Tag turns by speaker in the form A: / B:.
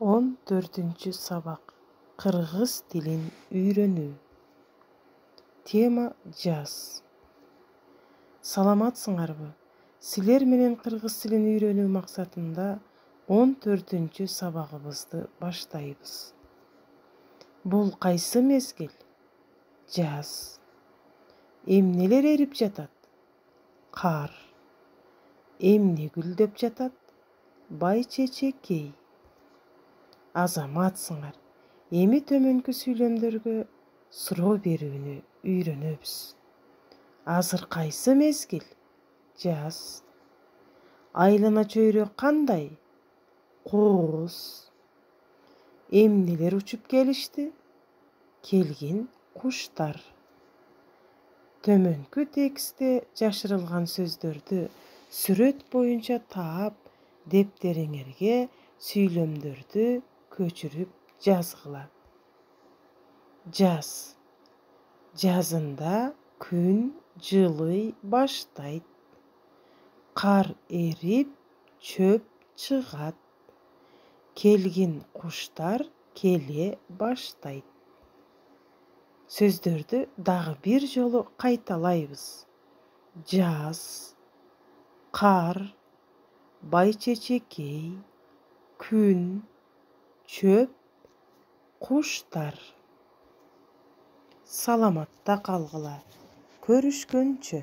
A: 14-cü sabak Qırğız tilin үйрөнүү. Тема жаз. Саламатсыңарбы? Силер менен кыргыз тилин үйрөнүү максатында 14-cü сабагыбызды баштайбыз. Бул кайсы мезгил? Жаз. Эмнелер эрип жатат? Кар. Эмне гүлдөп жатат? Байчечекей. Азаматсыңар. Эми төмөнкү сүйлөмдөргө суроо берүүнү үйрөнөбүз. Азыр кайсы мезгил? Жаз. Айлана чөйрө кандай? Кооз. Эмнелер учуп келишти? Келген куштар. Төмөнкү текстте жашырылган сөздөрдү сүрөт боюнча таап, дептериңерге сүйлөмдөрдү көчүрүп жазгыла. Жаз. Жазында күн жылый баштайт. Кар эрип, чөп чыгат. Келген куштар келе баштайт. Сөздөрдү дагы бир жолу кайталайбыз. Жаз, кар, байчечекей, күн, чөп, куштар. Саламатта калгыла. Көрүшкөнчө.